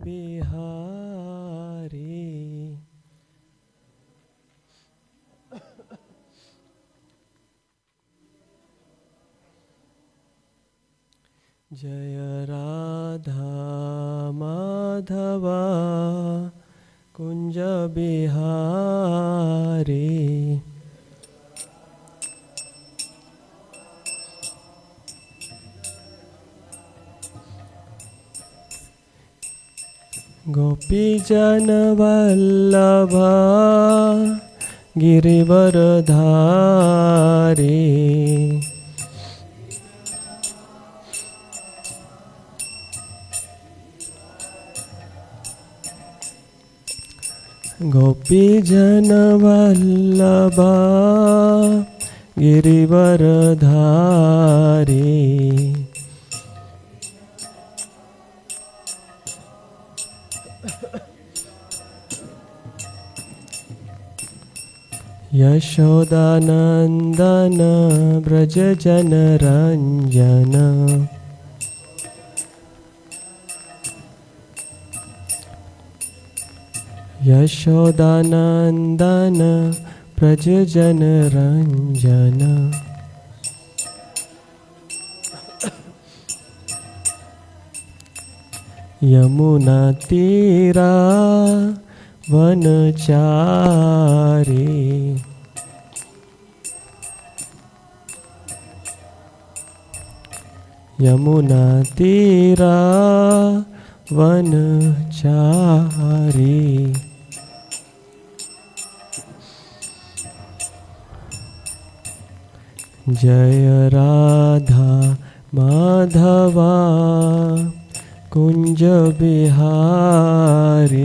बिहारी जय राधा माधवा कुंज बिहारी गोपी जन वल्लभा गिरिवरधारी गोपी जन वल्लभा गिरिवरधारी यशोदानंदन ब्रज जन रंजन यशोदानंदन ब्रज जन रंजन यमुना तीरा वनचारी यमुना तीरा वनचारी जय राधा माधवा कुंज बिहारी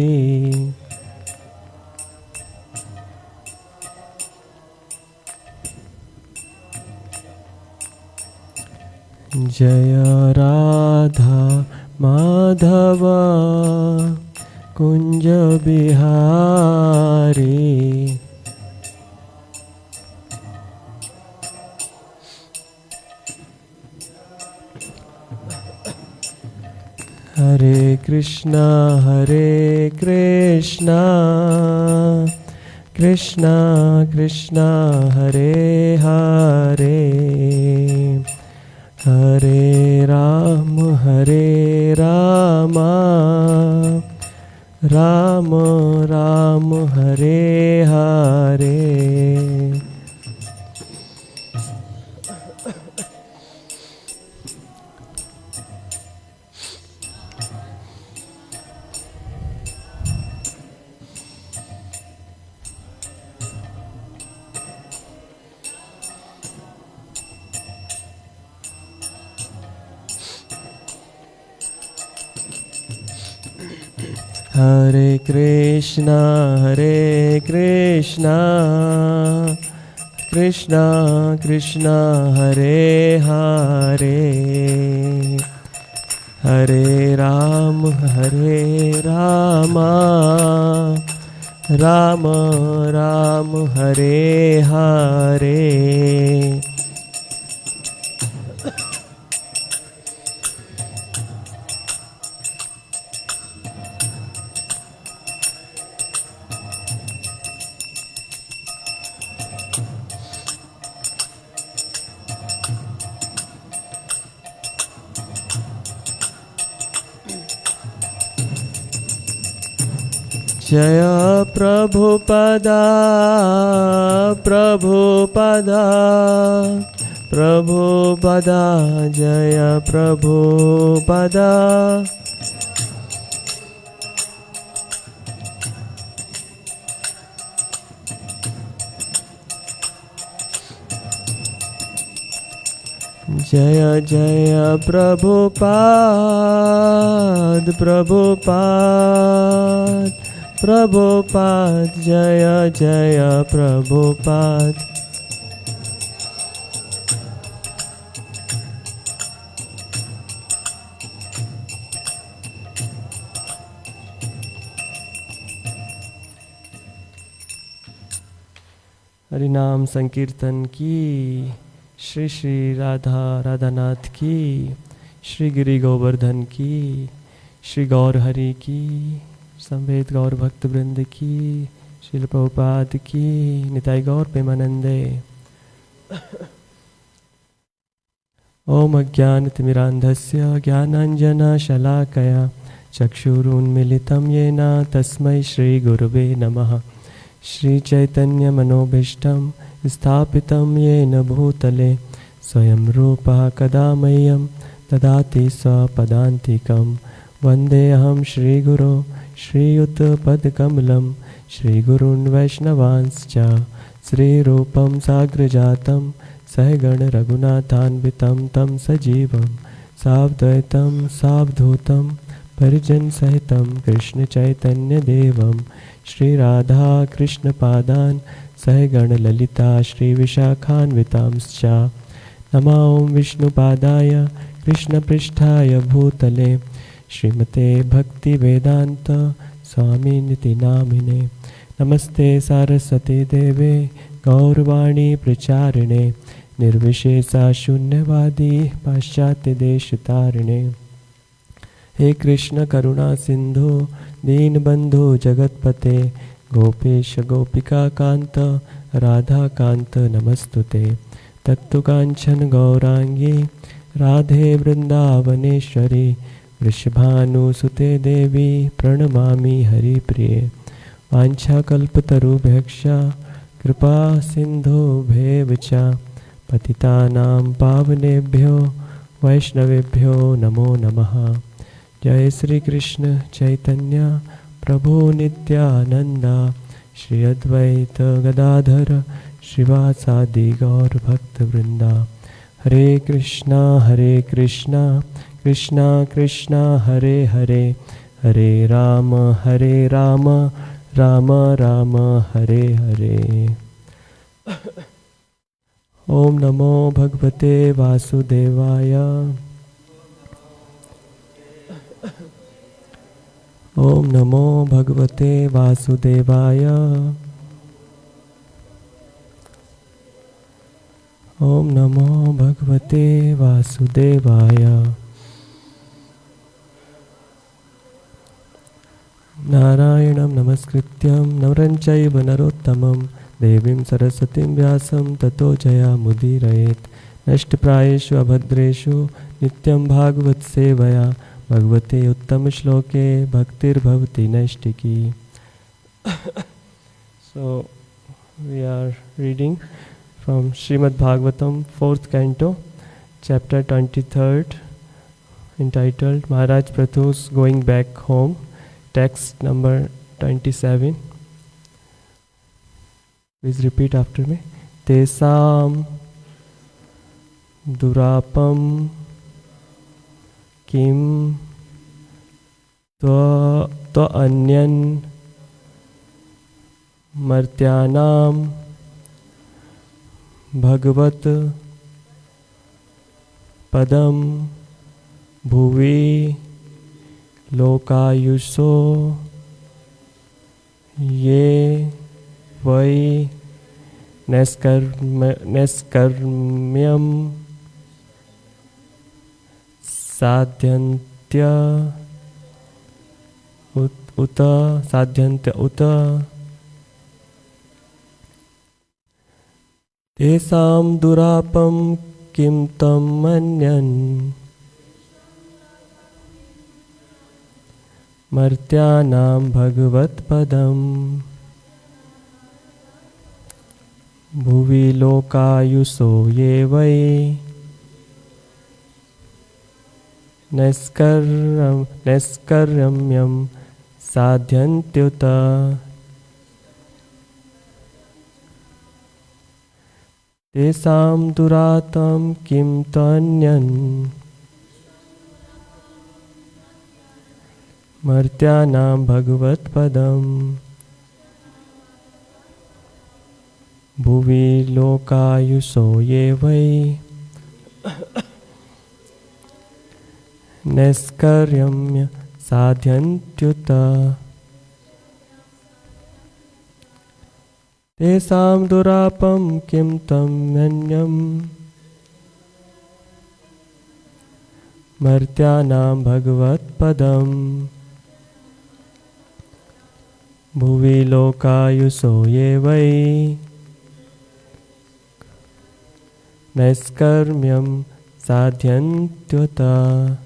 जय राधा माधवा कुंज बिहारी हरे कृष्णा कृष्णा कृष्णा हरे हरे हरे राम राम राम हरे हरे हरे कृष्णा कृष्णा कृष्णा हरे हरे हरे राम राम राम हरे हरे जय प्रभुपदा जय प्रभुपदा जय जय प्रभुपाद जय जय प्रभुपाद हरिनाम संकीर्तन की श्री श्री राधा राधानाथ की श्री गिरि गोवर्धन की श्री गौर हरि की, संवेद गौर भक्त वृंद की, श्रील प्रभुपाद की, निताई गौर प्रेमानंदे। ओम अज्ञानतिमिरान्धस्य ज्ञानाञ्जनशलाकया चक्षुरुन्मीलितं येन तस्मै श्रीगुरुवे नमः। श्रीचैतन्यमनोभीष्टं स्थापितं येन भूतले स्वयं रूपः कदा मह्यं ददाति स्वपदान्तिकं। वन्देऽहं श्रीगुरो श्रीयुतपदकमलं श्रीगुरून् वैष्णवांश्च श्रीरूपं साग्रजातं सहगण रघुनाथान्वितं तं सजीवं सावद्वैतं सावधूतं परिजनसहितं कृष्णचैतन्यदेवं श्रीराधा कृष्णपादान् सहगण ललिता श्रीविशाखान्वितांश्च। नमो ॐ विष्णुपादाय कृष्णपृष्ठाय भूतले श्रीमते भक्तिवेदान्त स्वामिनिति नामिने। नमस्ते सारस्वती देवे गौरवाणी प्रचारिणे निर्विशेषा शून्यवादी पाश्चात्यदेशतारिणे। हे कृष्ण करुणा सिंधु दीनबंधु जगतपते गोपेश गोपिका कांत राधा कांत नमस्तुते। तत्तुकांचन गौरांगी राधे वृंदावनेश्वरी वृषभानुसुते देवी प्रणमामि हरिप्रिये। वाञ्छाकल्पतरुभ्यश्च कृपा सिन्धुभ्येव च पतितानां पावनेभ्यो वैष्णवेभ्यो नमो नमः। जय श्री कृष्ण चैतन्य प्रभु नित्यानंद श्री अद्वैत गदाधर श्रीवासादि गौर भक्त वृंदा। हरे कृष्णा कृष्णा कृष्णा हरे हरे, हरे राम राम राम हरे हरे। ओम नमो भगवते वासुदेवाय। ओम नमो भगवते वासुदेवाय। ओम नमो भगवते वासुदेवाय। नारायणं नमस्कृत्यं नरं चैव नरोत्तमं देवीं सरस्वतीं व्यासं ततो जयामुदीरयेत्। नष्टप्रायेषु अभद्रेषु नित्यं भागवत सेवया भगवते उत्तम श्लोके भक्तिर्भवति नैष्टिकी। So we are reading from Srimad Bhagavatam, 4th canto, chapter 23rd, entitled Maharaj Prathu's Going Back Home, text number 27. Please repeat after me. Tesam durapam kim to anyan martyanam bhagavat padam bhuvi lokayuso ye vai neskarmyam sadhyantya uta tesam durapam kim tam manyan martyanam bhagavat padam bhuvi lokayuso ye vai neskarmyam sadhyantyuta tesam duratam kim tanyan martyanam bhagavat padam bhuvi lokayuso ye vai neskarmya sadhyantyuta tesam durapam kim tam manyam Martyanam Bhagavat Padam Bhuvi Lokayuso Yevai Naiskarmyam Sadhyantyata.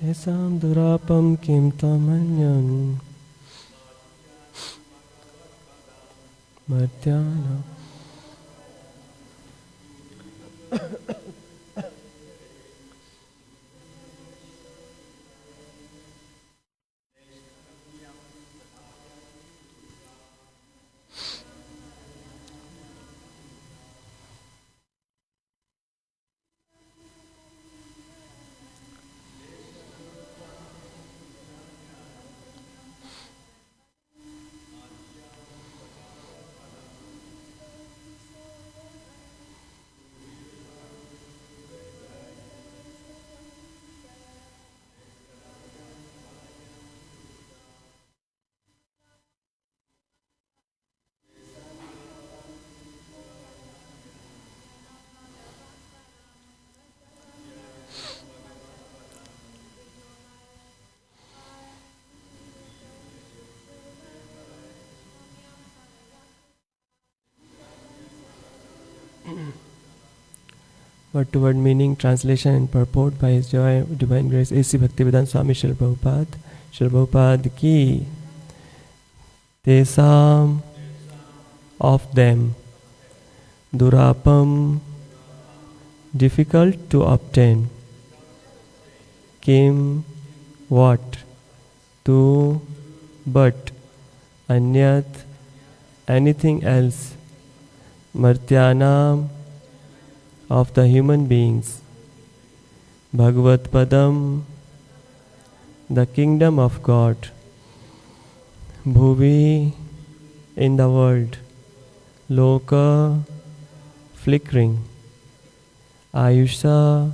Esam durapam kim tamanyan Martyana. Word to word meaning, translation and purport by His Divine Grace A.C. Bhaktivedanta Swami Srila Prabhupada. Srila Prabhupada ki Tesam of them Durapam difficult to obtain. Kim what? To but. Anyat anything else. Martyanam of the human beings. Bhagavat Padam the kingdom of God. Bhuvi in the world. Loka flickering. Ayusha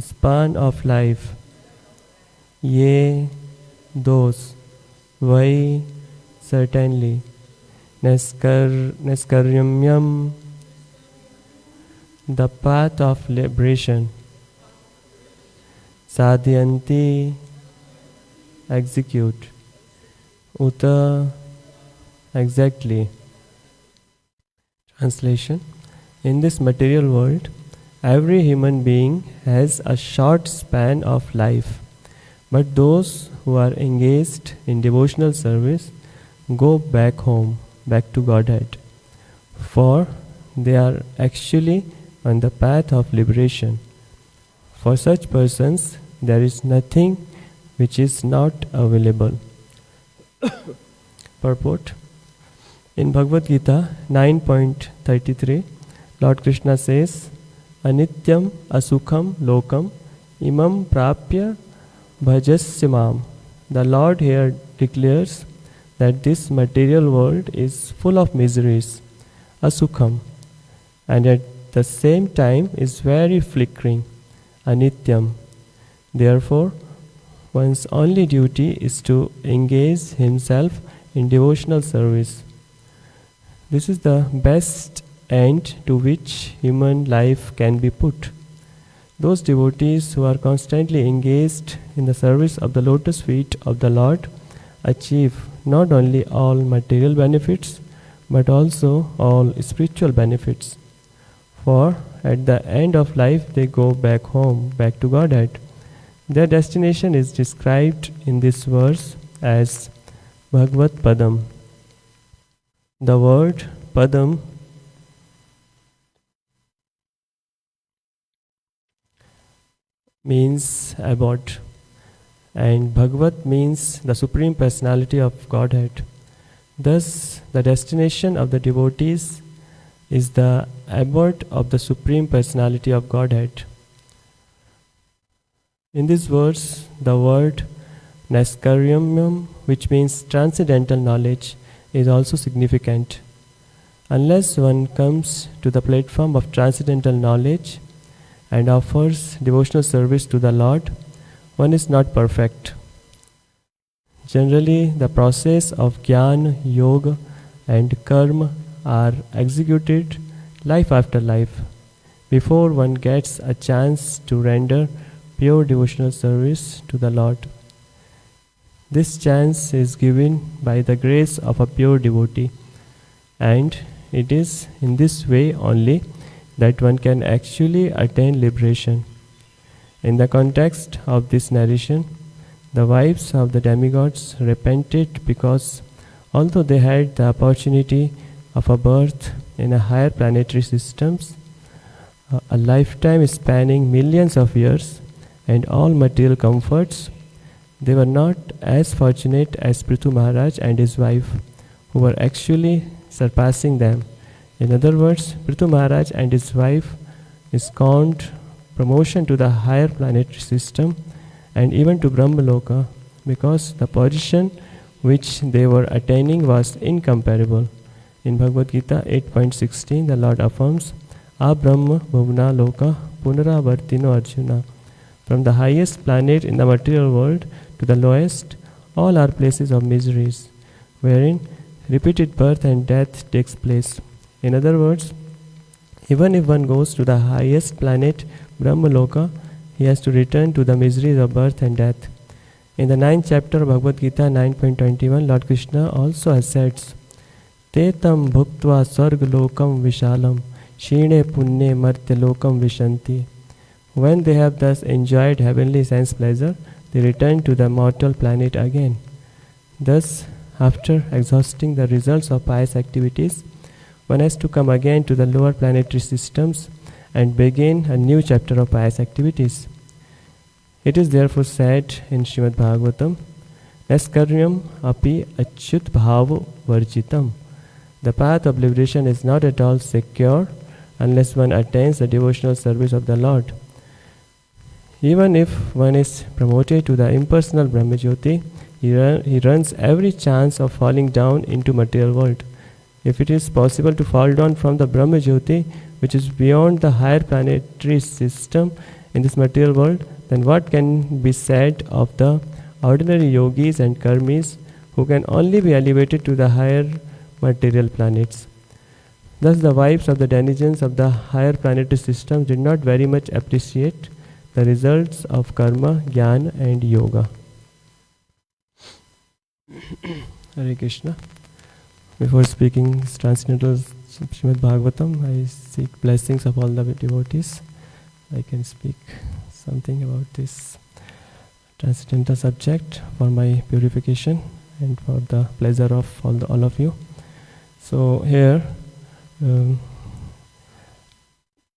span of life. Ye those. Vai certainly. Neskaryamyam the path of liberation. Sadhyanti execute. Uta exactly. Translation. In this material world, every human being has a short span of life, but those who are engaged in devotional service go back home, back to Godhead, for they are actually on the path of liberation. For such persons, there is nothing which is not available. Purport. In Bhagavad Gita 9.33, Lord Krishna says, Anityam asukham lokam imam prapya bhajasya. The Lord here declares that this material world is full of miseries, asukham, and at the same time is very flickering, anityam. Therefore, one's only duty is to engage himself in devotional service. This is the best end to which human life can be put. Those devotees who are constantly engaged in the service of the lotus feet of the Lord achieve not only all material benefits but also all spiritual benefits. For at the end of life they go back home, back to Godhead. Their destination is described in this verse as Bhagavat Padam. The word Padam means abode, and Bhagavat means the Supreme Personality of Godhead. Thus, the destination of the devotees is the abode of the Supreme Personality of Godhead. In this verse, the word Naiskaryamyam, which means transcendental knowledge, is also significant. Unless one comes to the platform of transcendental knowledge and offers devotional service to the Lord, one is not perfect. Generally, the process of Jnana, Yoga and karma are executed life after life before one gets a chance to render pure devotional service to the Lord. This chance is given by the grace of a pure devotee, and it is in this way only that one can actually attain liberation. In the context of this narration, the wives of the demigods repented because, although they had the opportunity of a birth in a higher planetary systems, a lifetime spanning millions of years, and all material comforts, they were not as fortunate as Prithu Maharaj and his wife, who were actually surpassing them. In other words, Prithu Maharaj and his wife scorned promotion to the higher planetary system and even to Brahmaloka because the position which they were attaining was incomparable. In Bhagavad Gita 8.16, the Lord affirms, Abrahma Bhuvna Loka Punaravartino Arjuna. From the highest planet in the material world to the lowest, all are places of miseries, wherein repeated birth and death takes place. In other words, even if one goes to the highest planet, Brahmaloka, he has to return to the miseries of birth and death. In the 9th chapter of Bhagavad Gita 9.21, Lord Krishna also asserts, Tetam bhuktva sargalokam vishalam, shine punne martya lokam vishanti. When they have thus enjoyed heavenly sense pleasure, they return to the mortal planet again. Thus, after exhausting the results of pious activities, one has to come again to the lower planetary systems and begin a new chapter of pious activities. It is therefore said in Srimad Bhagavatam, Naskaryam api achyut bhavo varjitam. The path of liberation is not at all secure unless one attains the devotional service of the Lord. Even if one is promoted to the impersonal Brahmajyoti, he runs every chance of falling down into material world. If it is possible to fall down from the Brahmajyoti, which is beyond the higher planetary system in this material world, then what can be said of the ordinary yogis and karmis who can only be elevated to the higher material planets? Thus the wives of the denizens of the higher planetary system did not very much appreciate the results of karma, jnana and yoga. Hare Krishna. Before speaking transcendental Srimad Bhagavatam, I seek blessings of all the devotees. I can speak something about this transcendental subject for my purification and for the pleasure of all of you. So here,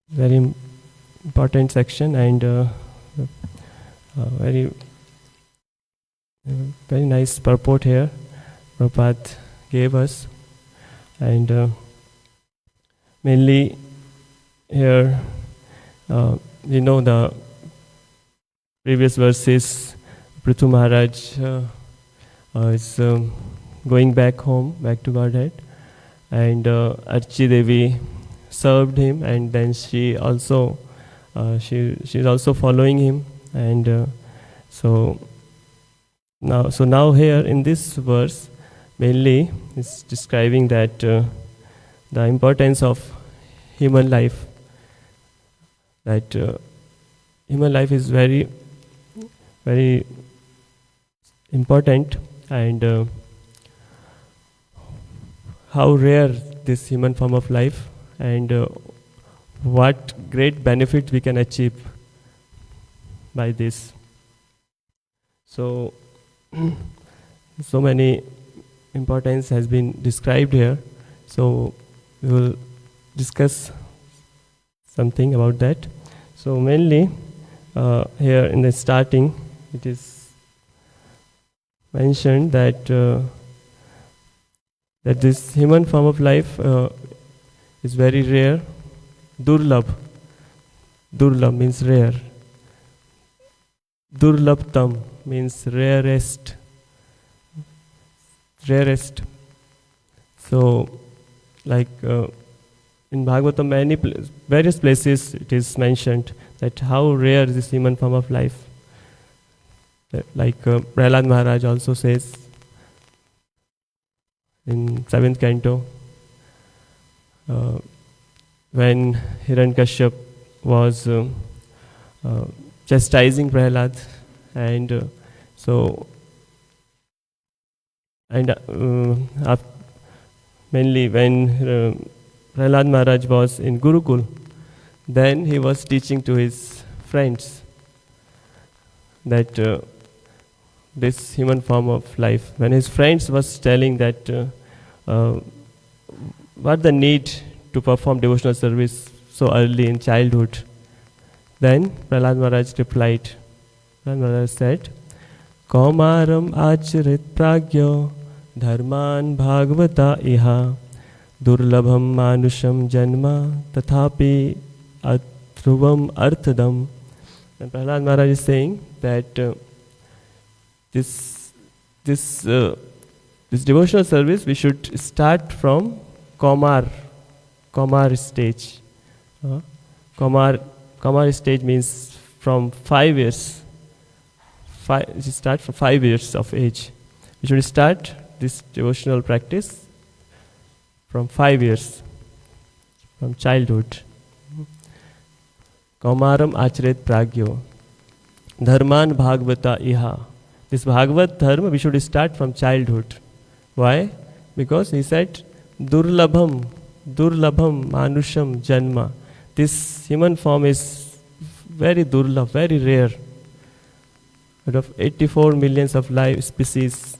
very important section and very nice purport here Prabhupada gave us, and mainly here we know the previous verses. Prithu Maharaj is going back home, back to Godhead, and Archi Devi served him, and then she also she's also following him, and so now here in this verse mainly is describing that the importance of human life, that human life is very very important, and how rare this human form of life, and what great benefit we can achieve by this. So many importance has been described here, so we will discuss something about that. So mainly here in the starting it is mentioned that that this human form of life is very rare. Durlabh means rare. Durlabhtam means rarest. So, like in Bhagavatam, various places it is mentioned that how rare is this human form of life. Like Prahlad Maharaj also says, in 7th canto, when Hiranyakashyap was chastising Prahlad, and so and mainly when Prahlad Maharaj was in Gurukul, then he was teaching to his friends that this human form of life. When his friends was telling that what the need to perform devotional service so early in childhood, then Prahlad Maharaj replied. Prahlad Maharaj said, Kaumaram acharit pragyo dharman bhagavata iha durlabham manusham janma tathapi athruvam arthadam. And Prahlad Maharaj is saying that this devotional service we should start from Kaumar stage. Kaumar stage means from 5 years. You start from 5 years of age. We should start this devotional practice from 5 years, from childhood. Kaumaram acharet pragyo dharman bhagavata iha. This Bhagavat dharma we should start from childhood. Why? Because he said durlabham manusham janma. This human form is very durlabh, very rare. Out of 84 millions of life species,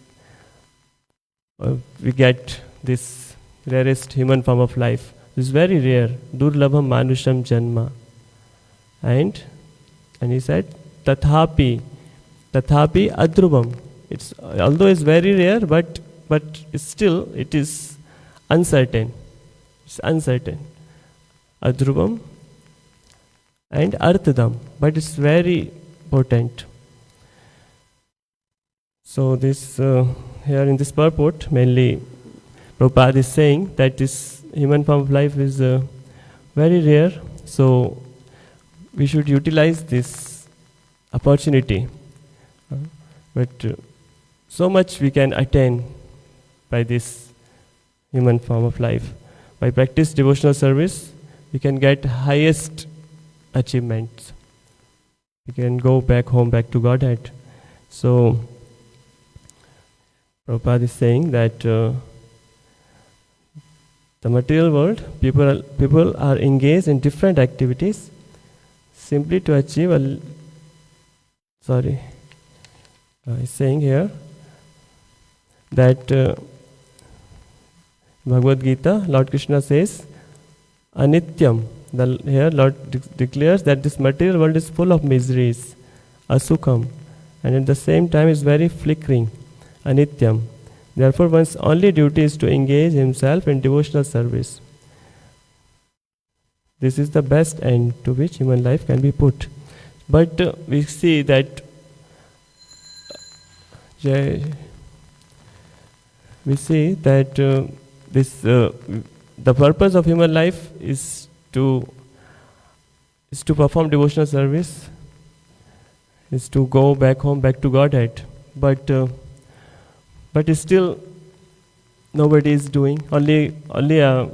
we get this rarest human form of life. It's very rare. Durlabham manusham janma. And he said, Tathapi adrubam. Although it's very rare, but still it is uncertain. It's uncertain. Adrubam and arthadam, but it's very potent. So this here in this purport, mainly Prabhupada is saying that this human form of life is very rare. So we should utilize this opportunity. But so much we can attain by this human form of life. By practice devotional service, we can get highest achievements. We can go back home, back to Godhead. So Prabhupada is saying that the material world, people are engaged in different activities simply to achieve he's saying here that Bhagavad Gita, Lord Krishna says, Anityam. Here Lord declares that this material world is full of miseries, asukham, and at the same time is very flickering, anityam. Therefore one's only duty is to engage himself in devotional service. This is the best end to which human life can be put. But we see that the purpose of human life is to perform devotional service, is to go back home, back to Godhead. But still nobody is doing. Only a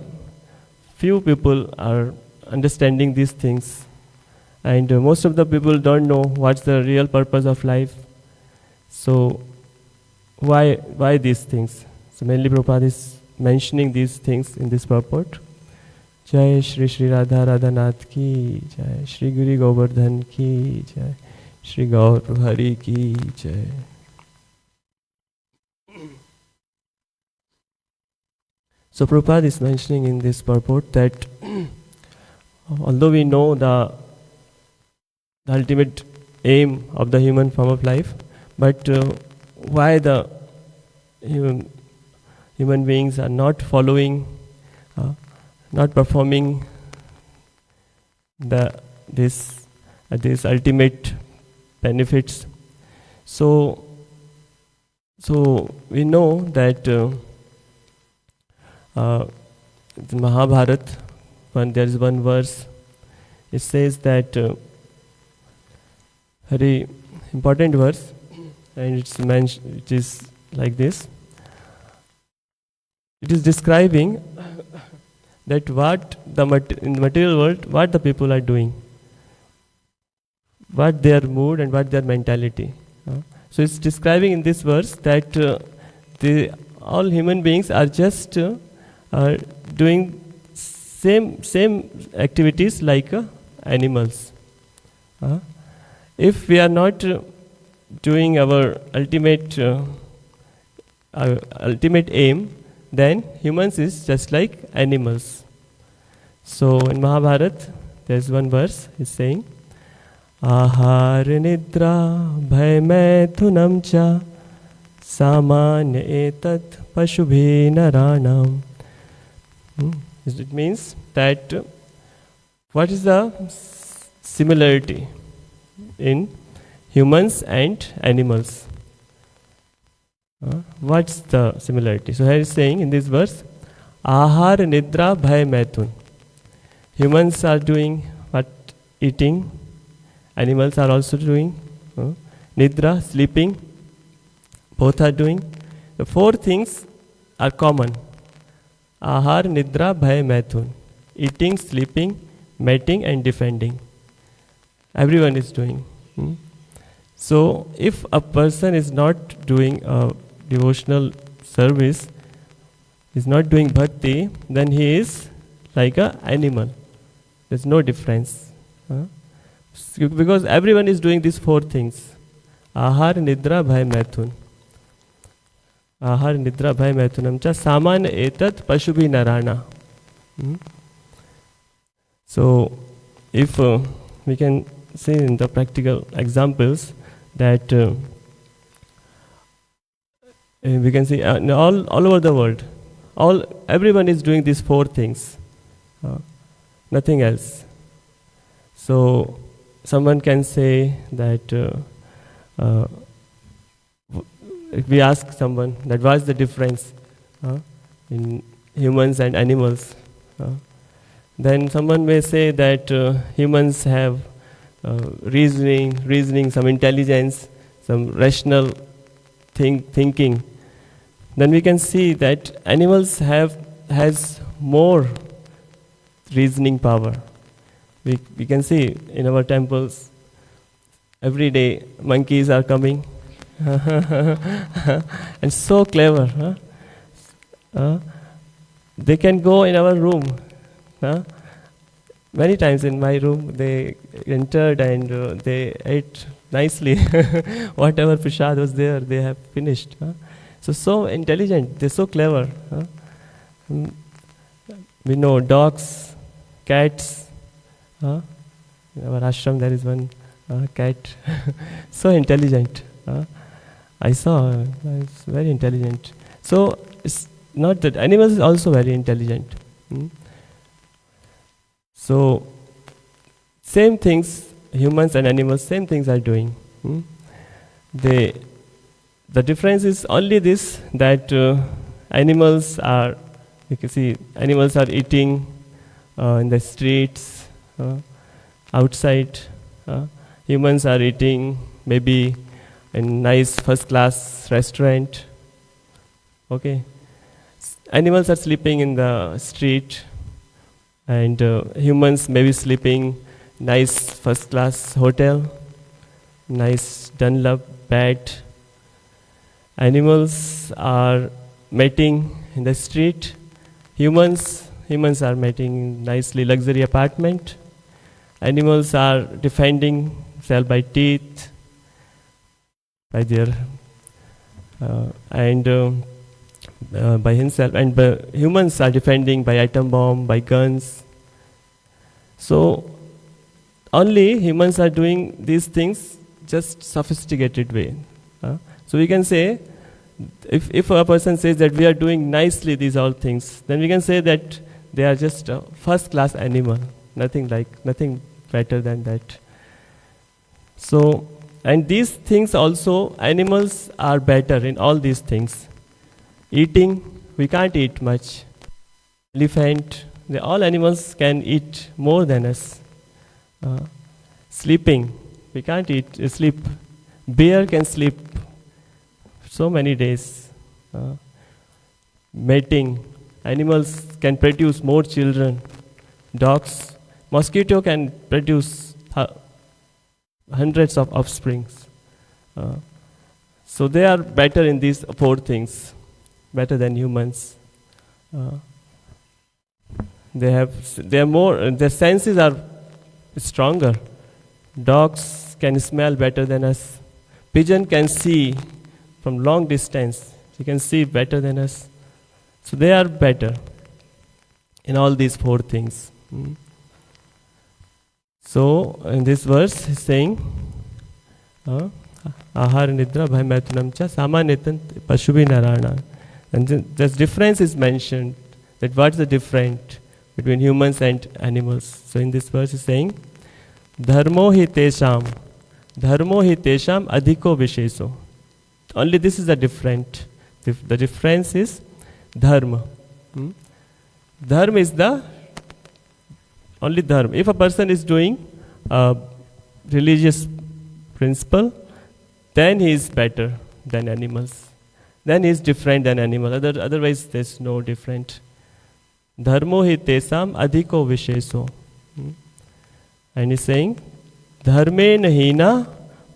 few people are understanding these things, and most of the people don't know what's the real purpose of life. So why these things? So mainly Prabhupada is mentioning these things in this purport. Jai Shri Shri Radha Radhanath ki Jai, Shri Guru Govardhan ki Jai, Shri Gaur Hari ki Jai. So Prabhupada is mentioning in this purport that although we know the ultimate aim of the human form of life, but why the human beings are not following, not performing this ultimate benefits. So we know that the Mahabharata, there is one verse. It says that very important verse, and it is like this. it is describing that what in the material world, what the people are doing, what their mood and what their mentality. So it's describing in this verse that all human beings are just doing same activities like animals. If we are not doing our ultimate aim, then humans is just like animals. So in Mahabharata, there's one verse is saying, Ahar nidra bhay maithunam cha samanya etat pashubhe naranam. It means that what is the similarity in humans and animals? What's the similarity? So here is saying in this verse, Ahar nidra bhay maithun. Humans are doing what? Eating. Animals are also doing nidra, sleeping. Both are doing. The four things are common. Ahar, nidra, bhay, maithun. Eating, sleeping, mating and defending. Everyone is doing. So if a person is not doing a devotional service, is not doing bhakti, then he is like an animal. There's no difference. Because everyone is doing these four things. Ahar, nidra, bhay, maithun. Ahar, nidra, bhay, maithunam cha saman etat pashubhi narana. So, if we can see in the practical examples that we can see all over the world, everyone is doing these four things, nothing else. So, someone can say that if we ask someone that what's the difference in humans and animals, then someone may say that humans have reasoning, some intelligence, some rational thinking. Then we can see that animals has more reasoning power. We can see in our temples every day monkeys are coming and so clever. They can go in our room. Many times in my room they entered and they ate nicely. Whatever prasad was there, they have finished. So intelligent, they're so clever. We know dogs, cats. In our ashram there is one cat, so intelligent. I saw, it's very intelligent. So it's not that animals is also very intelligent. So same things, humans and animals, same things are doing. The difference is only this, that animals are, you can see, animals are eating in the streets, outside. Humans are eating maybe in nice first-class restaurant. Okay. Animals are sleeping in the street, and humans maybe sleeping nice first-class hotel, nice Dunlop bed. Animals are mating in the street. Humans are mating in nicely luxury apartment. Animals are defending themselves by teeth, by their by himself, and humans are defending by atom bomb, by guns. So only humans are doing these things just sophisticated way. So we can say, if a person says that we are doing nicely these all things, then we can say that they are just a first-class animal, nothing better than that. So, and these things also, animals are better in all these things. Eating, we can't eat much. Elephant, all animals can eat more than us. Sleeping, we can't sleep. Bear can sleep so many days. mating. Animals can produce more children. Dogs, mosquito can produce hundreds of offsprings. So they are better in these four things, better than humans. They are more. Their senses are stronger. Dogs can smell better than us. Pigeon can see from long distance. He can see better than us. So they are better in all these four things. So in this verse he's saying, Ahar nidra bhai maitunam cha samanitan pashubi narana. And this difference is mentioned, that what's the difference between humans and animals. So in this verse he's saying, dharmo hi tesham adhiko vishesho. Only this is the different. The difference is dharma. Dharma is the only dharma. If a person is doing a religious principle, then he is better than animals. Then he is different than animals. Otherwise, there's no different. Dharmo hi tesam adhiko vishesho. And he's saying, dharme nahina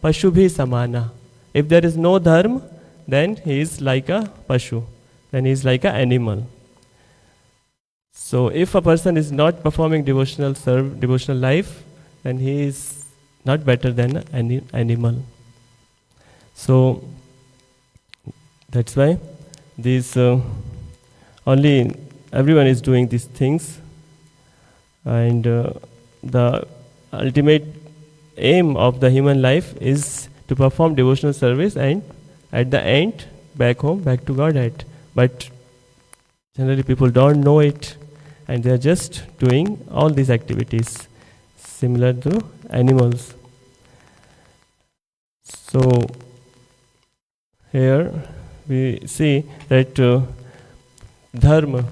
pashubhi samana. If there is no dharma, then he is like a pashu. Then he is like an animal. So if a person is not performing devotional life, then he is not better than an animal. So that's why these only everyone is doing these things, and the ultimate aim of the human life is to perform devotional service and at the end back home, back to Godhead. But generally people don't know it, and they are just doing all these activities similar to animals. So here we see that dharma.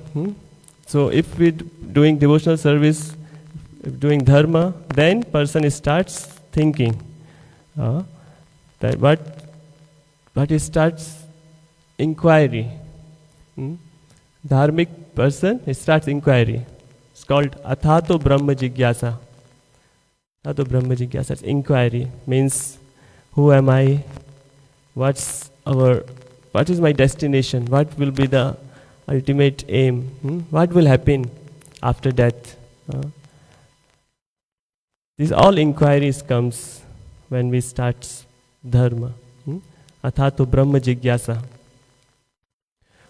So if we doing devotional service, doing dharma, then person starts thinking that what he starts inquiry. Dharmic person starts inquiry. It's called athato brahma jigyasa. Athato brahma jigyasa. It's inquiry. Means, who am I? What is my destination? What will be the ultimate aim? What will happen after death? These all inquiries comes when we start dharma. Athato brahma jigyasa.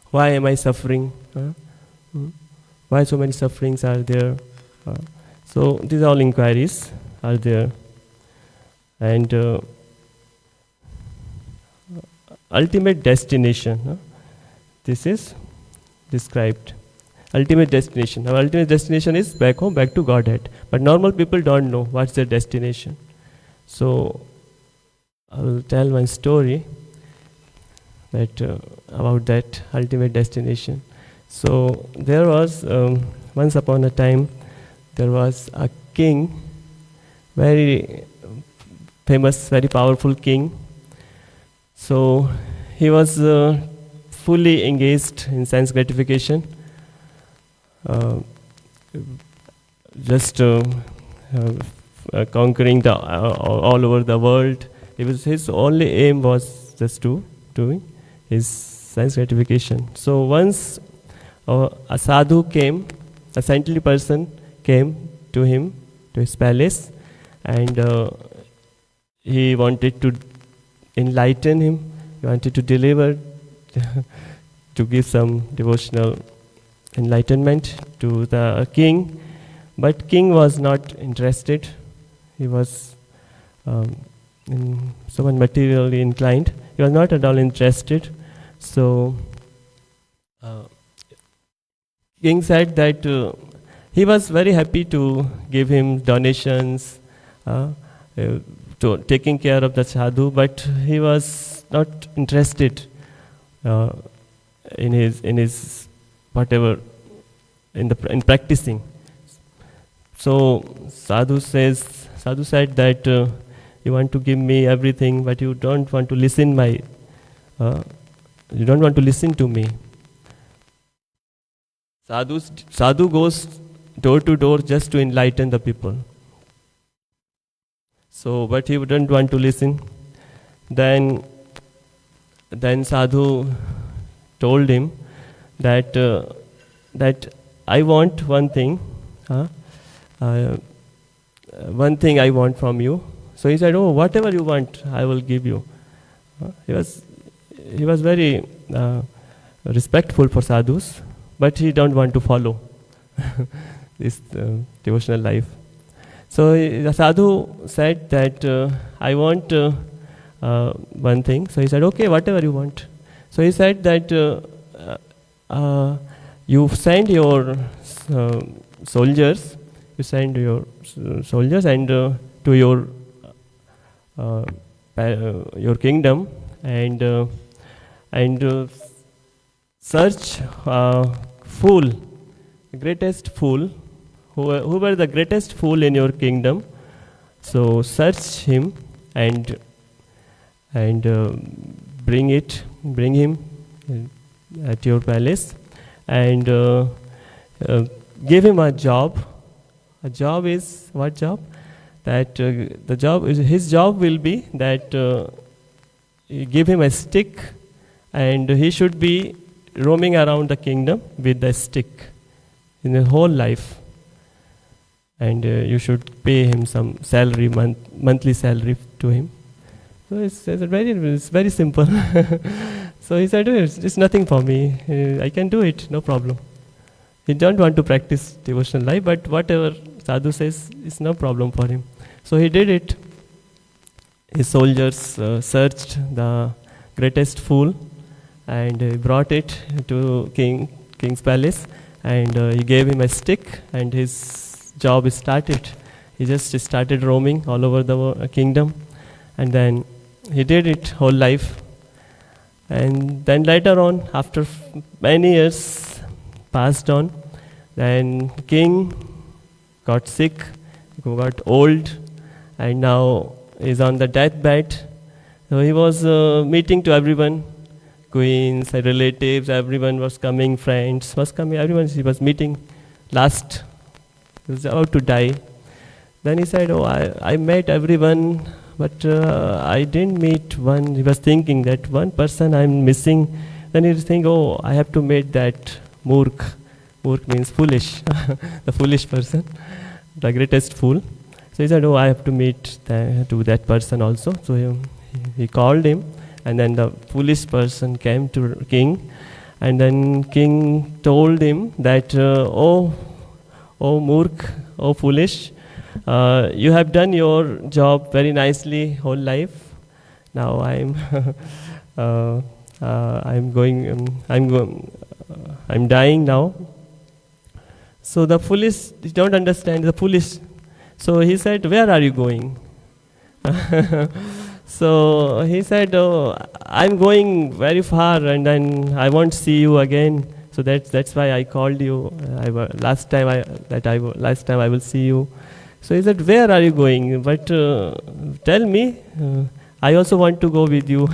Why am I suffering? Why so many sufferings are there? So these all inquiries are there. And ultimate destination, this is described. Ultimate destination. Our ultimate destination is back home, back to Godhead. But normal people don't know what's their destination. So I will tell one story that about that ultimate destination. So there was once upon a time there was a king, very famous, very powerful king. So he was fully engaged in sense gratification, just conquering all over the world. His only aim was just to doing his sense gratification. So once a sadhu came, a saintly person came to him, to his palace, and he wanted to enlighten him, he wanted to deliver, to give some devotional enlightenment to the king. But king was not interested. He was someone materially inclined. He was not at all interested. So king said that he was very happy to give him donations, to taking care of the sadhu, but he was not interested in his whatever, in practicing. So sadhu said that you want to give me everything, but you don't want to listen to me. Sadhu goes door to door just to enlighten the people. So, but he wouldn't want to listen. Then Sadhu told him that I want one thing. One thing I want from you. So he said, "Oh, whatever you want, I will give you." He was very respectful for sadhus, but he don't want to follow this devotional life. So the sadhu said that I want one thing. So he said, "Okay, whatever you want." So he said that you send your soldiers. You send your soldiers and to your kingdom and search fool, greatest fool, whoever the greatest fool in your kingdom. So search him and bring him at your palace and give him a job. A job is what job? That the job is his job will be that you give him a stick and he should be roaming around the kingdom with the stick in the whole life. And you should pay him some salary, monthly salary to him. So it's very simple. So he said, it's nothing for me. I can do it, no problem. He don't want to practice devotional life, but whatever sadhu says is no problem for him. So he did it. His soldiers searched the greatest fool and brought it to king's palace, and he gave him a stick, and his job started. He just started roaming all over the kingdom, and then he did it whole life. And then later on, after many years passed on, then king got sick, got old, and now is on the deathbed. So he was meeting to everyone, queens, relatives, everyone was coming, friends was coming, everyone he was meeting. Last, he was about to die. Then he said, "Oh, I met everyone, but I didn't meet one." He was thinking that one person I'm missing. Then he was thinking, "Oh, I have to meet that murk." Murk means foolish, the foolish person, the greatest fool. So he said, "Oh, I have to meet to that person also." So he called him, and then the foolish person came to king, and then king told him that, "Oh murk, oh foolish, you have done your job very nicely whole life. Now I'm dying now." So the foolish don't understand the foolish. So he said, "Where are you going?" So he said, "Oh, I'm going very far, and then I won't see you again. So that's why I called you. Last time I will see you." So he said, "Where are you going? But tell me. I also want to go with you."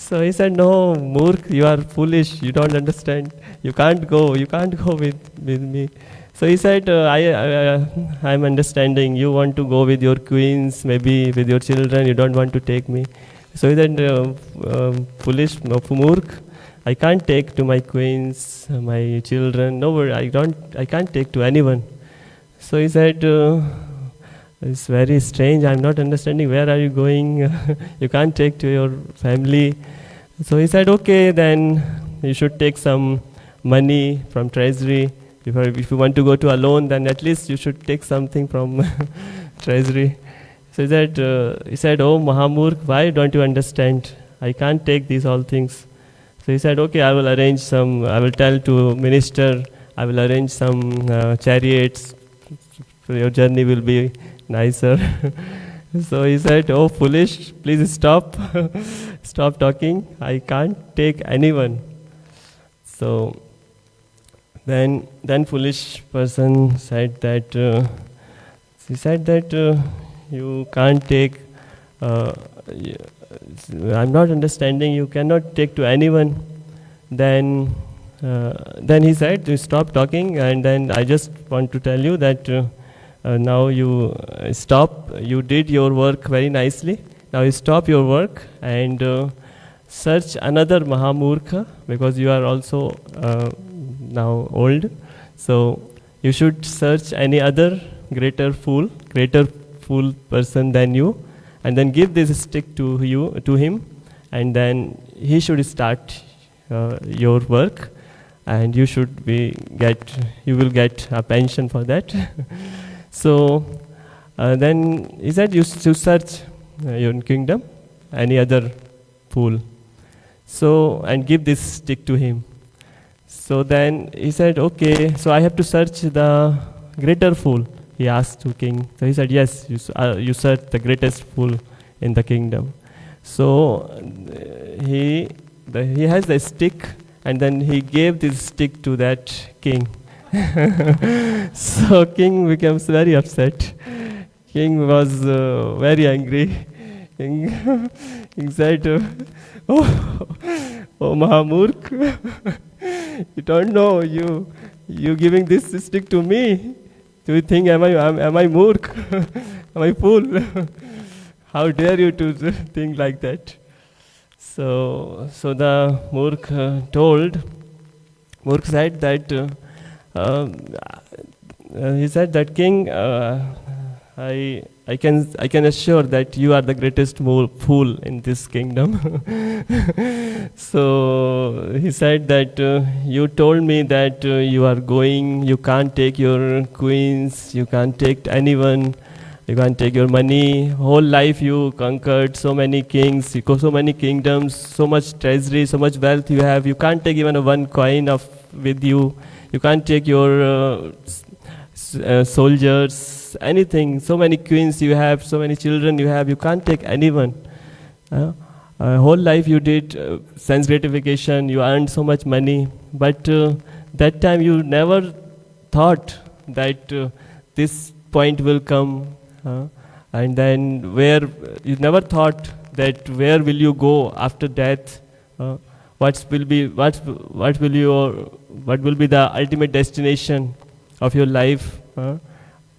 So he said, "No, Murk, you are foolish. You don't understand. You can't go with me." So he said, "I'm understanding. You want to go with your queens, maybe with your children. You don't want to take me." So he said, "Foolish, no, Murk, I can't take to my queens, my children. No, I can't take to anyone." So he said, "It's very strange. I'm not understanding. Where are you going? You can't take to your family." So he said, "Okay, then you should take some money from treasury. If you want to go to alone, then at least you should take something from treasury." So he said, "Oh Mahamurk, why don't you understand? I can't take these all things." So he said, "Okay, I will tell to minister, I will arrange some chariots. So your journey will be nicer." So he said, "Oh foolish, please stop. Stop talking. I can't take anyone." So then foolish person said that you can't take. I'm not understanding. You cannot take to anyone. Then then he said, "You stop talking," and then I just want to tell you that now you stop. You did your work very nicely. Now you stop your work and search another Mahamurkha, because you are also now old. So you should search any other greater fool person than you, and then give this stick to him, and then he should start your work, and you will get a pension for that. So then he said, you should search your kingdom, any other fool. So, and give this stick to him. So then he said, okay, so I have to search the greater fool, he asked to king. So he said, yes, you search the greatest fool in the kingdom. So he has the stick, and then he gave this stick to that king. So king becomes very upset. King was very angry. King said, oh Mahamurk, you don't know, you giving this stick to me. Do you think am I murk? Am I fool? How dare you to think like that? So the Murk said that he said that king, I can assure that you are the greatest fool in this kingdom. So he said that you told me that you can't take your queens, you can't take anyone, you can't take your money. Whole life you conquered so many kings, so many kingdoms, so much treasury, so much wealth you have. You can't take even one coin with you. You can't take your soldiers, anything. So many queens you have, so many children you have. You can't take anyone. Whole life you did sense gratification. You earned so much money, but that time you never thought that this point will come. And then you never thought that where will you go after death? What will be the ultimate destination of your life?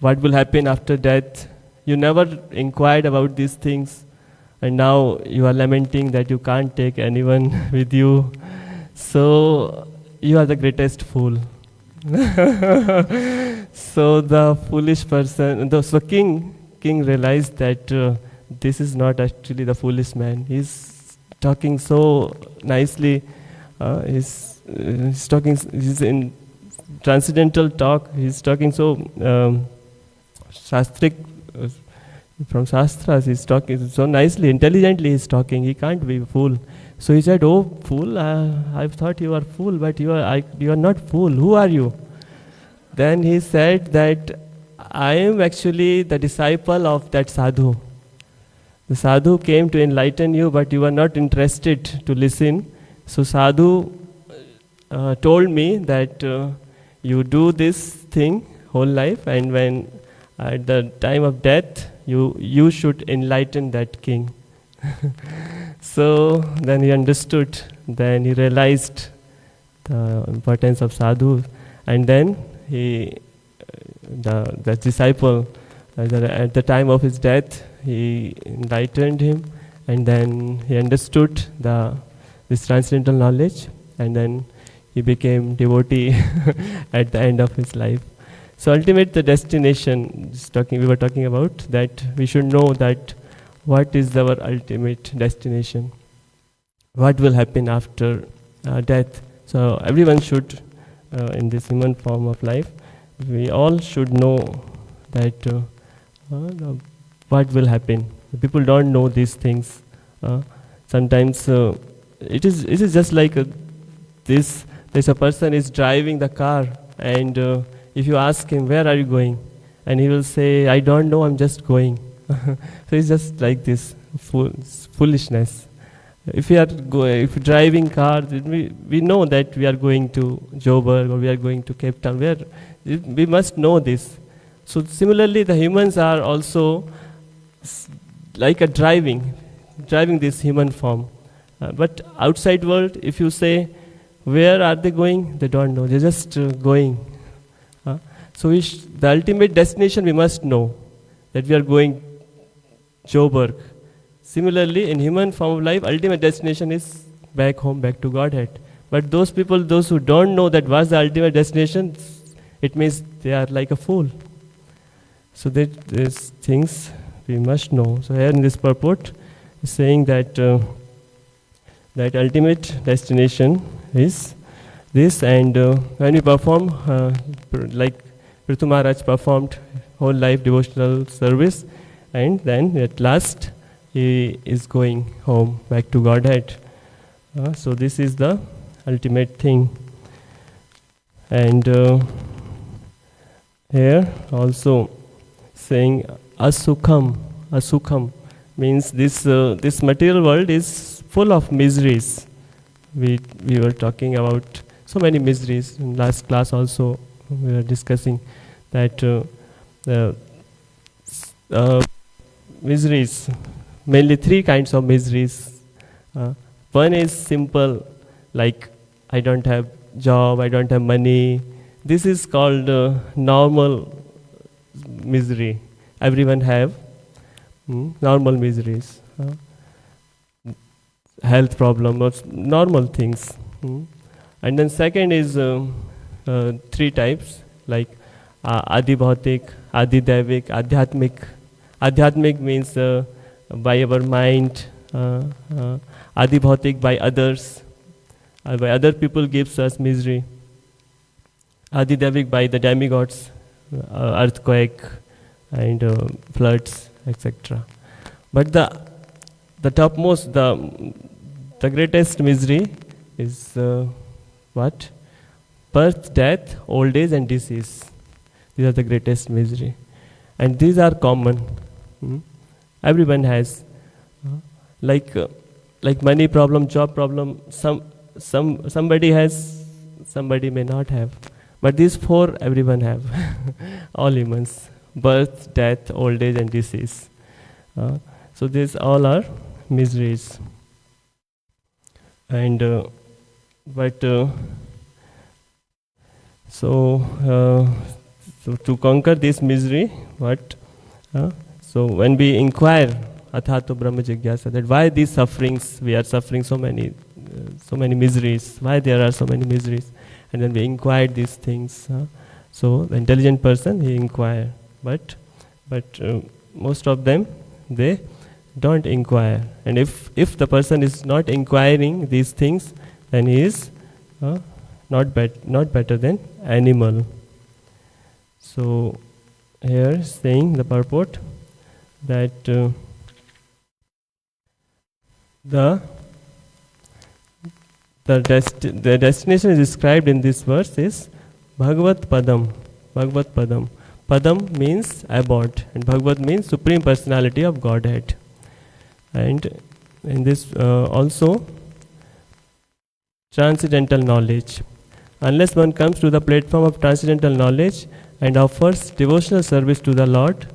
What will happen after death? You never inquired about these things, and now you are lamenting that you can't take anyone with you. So you are the greatest fool. So the foolish person, so king realized that this is not actually the foolish man. He's talking so nicely. He's in transcendental talk. He's talking so shastric, from shastras. He's talking so nicely, intelligently. He's talking. He can't be a fool. So he said, "Oh fool! I thought you are fool, but you are not fool. Who are you?" Then he said that I am actually the disciple of that sadhu. The sadhu came to enlighten you, but you were not interested to listen. So sadhu told me that you do this thing whole life, and when at the time of death, you should enlighten that king. So then he understood. Then he realized the importance of sadhu, and then the disciple, at the time of his death, he enlightened him, and then he understood this transcendental knowledge, and then he became devotee at the end of his life. So ultimate the destination, we were talking about that we should know that what is our ultimate destination, what will happen after death. So everyone should, in this human form of life, we all should know that what will happen. People don't know these things. Sometimes it is just like this. There's a person is driving the car, and if you ask him, where are you going? And he will say, I don't know, I'm just going. So it's just like this foolishness. If we are driving car, we know that we are going to Joburg or we are going to Cape Town. We must know this. So similarly, the humans are also like a driving this human form. But outside world, if you say, Where are they going? They don't know. They're just going. So the ultimate destination we must know, that we are going Joburg. Similarly, in human form of life, ultimate destination is back home, back to Godhead. But those people, those who don't know that what's the ultimate destination, it means they are like a fool. So these things we must know. So here in this purport, is saying that that ultimate destination is this, and when we perform, like Prithu Maharaj performed whole life devotional service, and then at last he is going home, back to Godhead. So this is the ultimate thing. And here also saying asukham means this material world is full of miseries. We were talking about so many miseries in last class also. We were discussing that miseries, mainly three kinds of miseries. One is simple, like I don't have job, I don't have money. This is called normal misery. Everyone have normal miseries. Health problems, normal things. And then second is three types, like Adi Bhautik, Adi Daivik, Adhyatmik. Adhyatmik means by our mind, Adi Bhautik by others, by other people gives us misery. Adi Daivik by the demigods, earthquake and floods, etc. But the topmost, the greatest misery is what? Birth, death, old age and disease. These are the greatest misery. And these are common. Everyone has. Like money problem, job problem, somebody has, somebody may not have. But these four everyone have. All humans. Birth, death, old age and disease. So these all are miseries. And so to conquer this misery, what? So when we inquire, Athato Brahma Jigyasa, that why these sufferings, we are suffering so many miseries, why there are so many miseries, and then we inquire these things. So the intelligent person, he inquire, but most of them, they don't inquire. And if the person is not inquiring these things, then he is not better than animal. So here saying the purport that the destination is described in this verse is Bhagavat Padam. Bhagavat Padam. Padam means abode, and Bhagavat means Supreme Personality of Godhead. And in this also transcendental knowledge. Unless one comes to the platform of transcendental knowledge and offers devotional service to the Lord,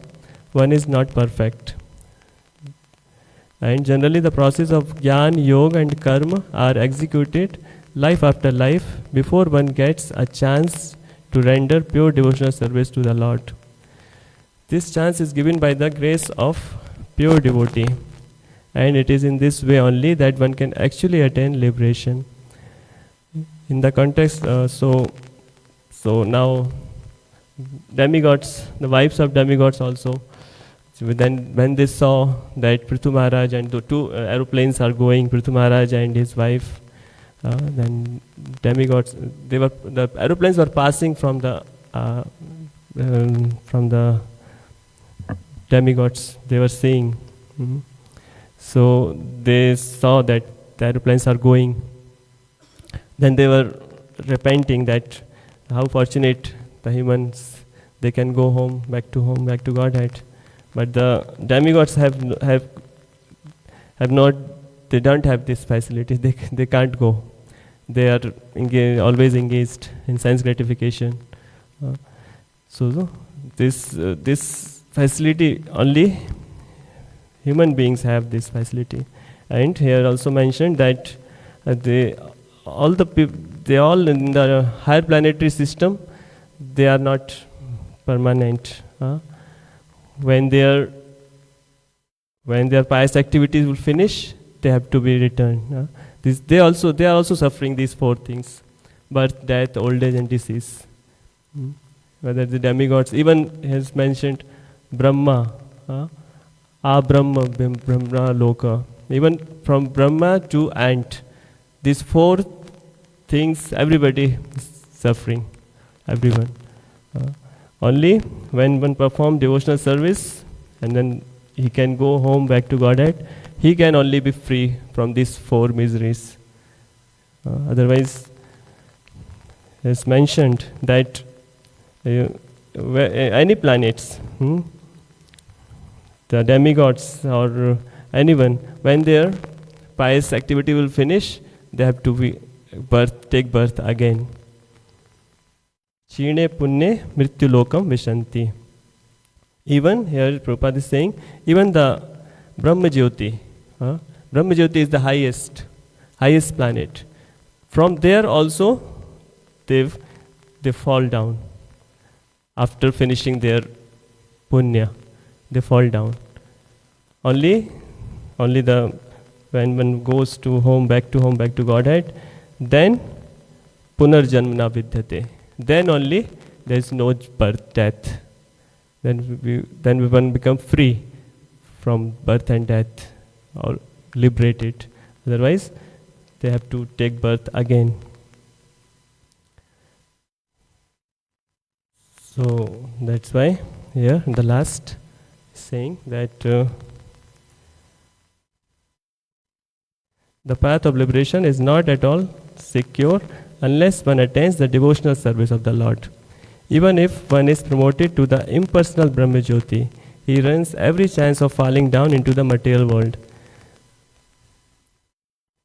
one is not perfect. And generally the process of Jnana, Yoga and Karma are executed life after life before one gets a chance to render pure devotional service to the Lord. This chance is given by the grace of pure devotee, and it is in this way only that one can actually attain liberation. In the context, so now demigods, the wives of demigods also, then when they saw that Prithu Maharaj and the two aeroplanes are going, Prithu Maharaj and his wife, then demigods, the aeroplanes were passing from the demigods, they were seeing. So they saw that the aeroplanes are going. Then they were repenting that how fortunate the humans, they can go home, back to Godhead. But the demigods have not, they don't have this facility. They can't go. They are always engaged in sense gratification. So this facility, only human beings have this facility. And here also mentioned that all the they all in the higher planetary system, they are not permanent. When their pious activities will finish, they have to be returned. They are also suffering these four things: birth, death, old age, and disease. Whether the demigods, even has mentioned Brahma, Brahma Loka, even from Brahma to ant, these four things, everybody is suffering, everyone. Only when one performs devotional service and then he can go home back to Godhead, he can only be free from these four miseries. Otherwise, it's mentioned that any planets, the demigods or anyone, when their pious activity will finish, they have to take birth again. Chine punne mrityu lokam vishanti. Even here Prabhupada is saying, even the Brahma Jyoti is the highest planet. From there also they fall down. After finishing their punya, they fall down. Only when one goes back to Godhead, then punarjanmana vidyate. Then only there is no birth, death. Then we become free from birth and death, or liberated. Otherwise, they have to take birth again. So that's why here in the last saying that the path of liberation is not at all secure unless one attains the devotional service of the Lord. Even if one is promoted to the impersonal Brahma Jyoti, he runs every chance of falling down into the material world.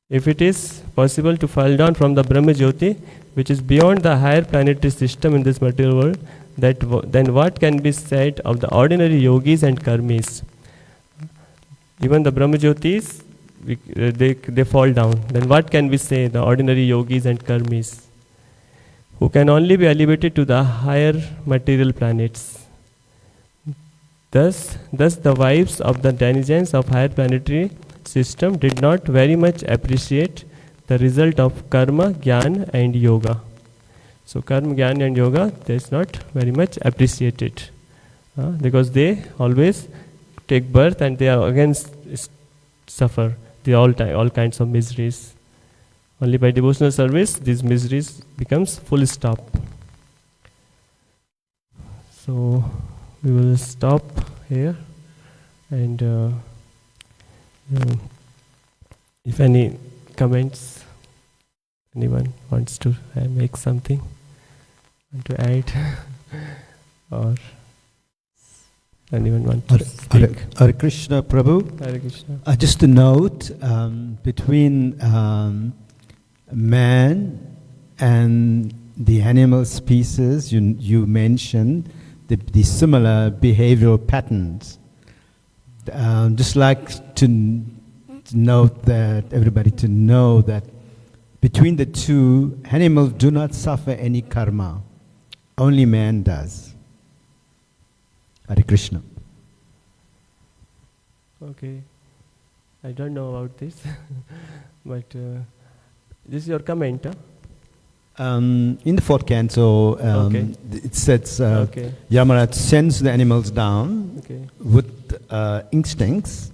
If it is possible to fall down from the Brahma Jyoti, which is beyond the higher planetary system in this material world, then what can be said of the ordinary yogis and karmis? Even the Brahma Jyotis, they fall down. Then what can we say, the ordinary yogis and karmis, who can only be elevated to the higher material planets? Thus the wives of the denizens of higher planetary system did not very much appreciate the result of karma, jnana and yoga. So karma, jnana and yoga, they is not very much appreciated because they always take birth and they are again suffer all kinds of miseries. Only by devotional service, these miseries becomes full stop. So we will stop here, and if any comments, anyone wants to make something, want to add, or anyone want to speak? Hare Krishna, Prabhu. Hare Krishna. Just a note, between man and the animal species, you mentioned the similar behavioral patterns. Just like to note that, everybody to know that between the two, animals do not suffer any karma. Only man does. Hare Krishna. Okay. I don't know about this, but this is your comment, huh? In the fourth canto, it says Yamaraj sends the animals down with instincts,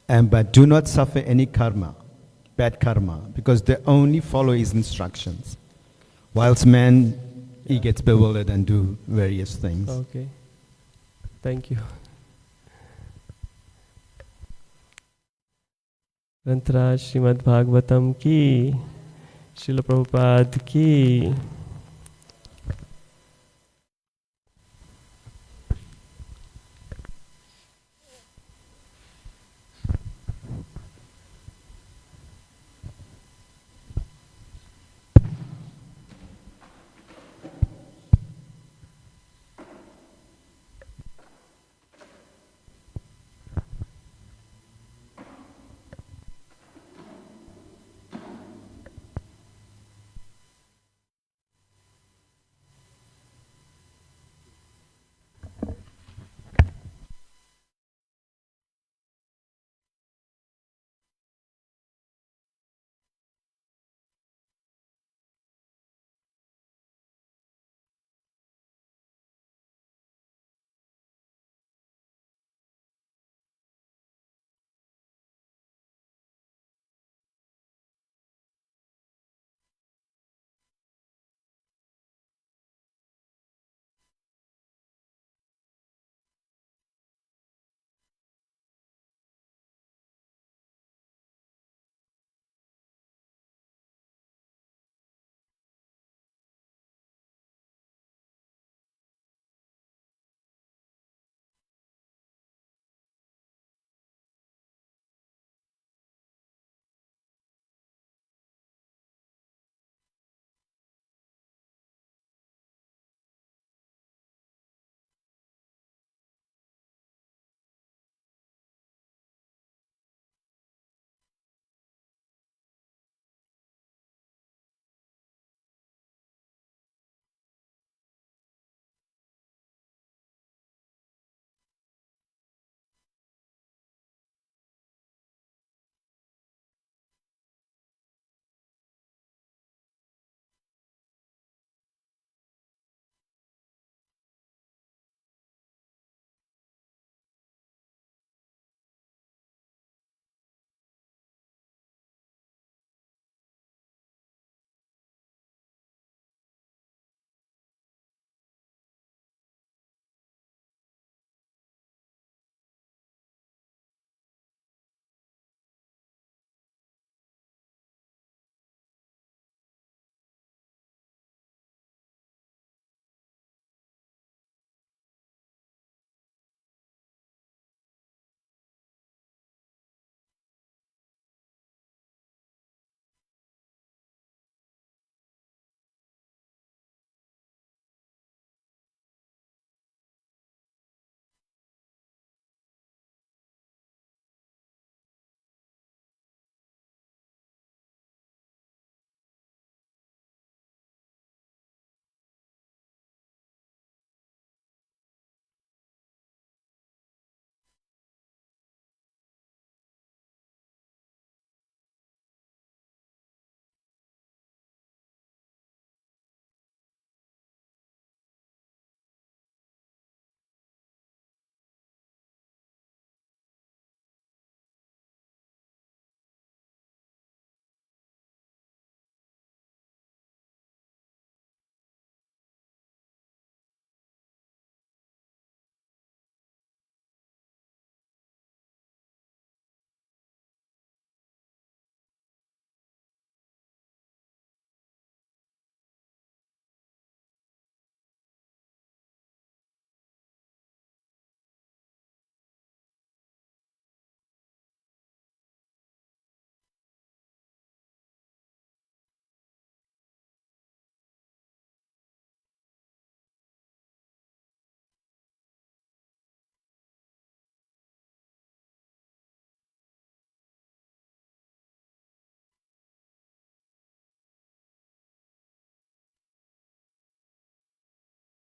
but do not suffer any karma, bad karma, because they only follow his instructions. Whilst man, he gets bewildered and do various things. Okay. Thank you. Rantra Srimad Bhagavatam ki, Srila Prabhupada ki.